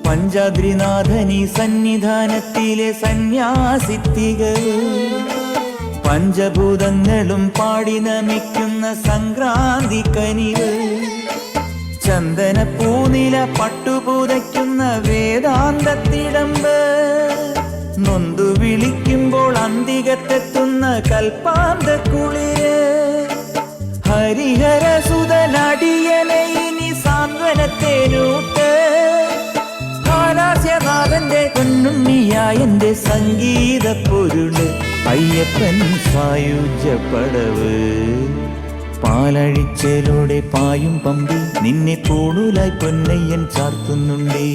പഞ്ചാദ്രിനാഥനി സന്നിധാനത്തിലെ സന്യാസിത്തികൾ പഞ്ചഭൂതങ്ങളും പാടി നമിക്കുന്ന സംക്രാന്തി കനിവ് ചന്ദന പൂനില പട്ടുപൂതയ്ക്കുന്ന വേദാന്തത്തിടമ്പ് നൊന്തു വിളിക്കുമ്പോൾ അന്തികത്തെത്തുന്ന കൽപ്പാന്ത കുളിര് ഹരിഹര സുതനടിയനെ ഇനി സാന്ത്വനത്തേനൂട്ട് ഹാലാസ്യനാഥന്റെ പൊന്നുണ്ണിയായന്റെ സംഗീത പൊരുള് അയ്യപ്പൻ സായുജ്യപ്പടവ് പാലഴിച്ചേലൂടെ പായും പമ്പി നിന്നെ പൂണൂലായി പൊന്നയ്യൻ ചാർത്തുന്നുണ്ടേ.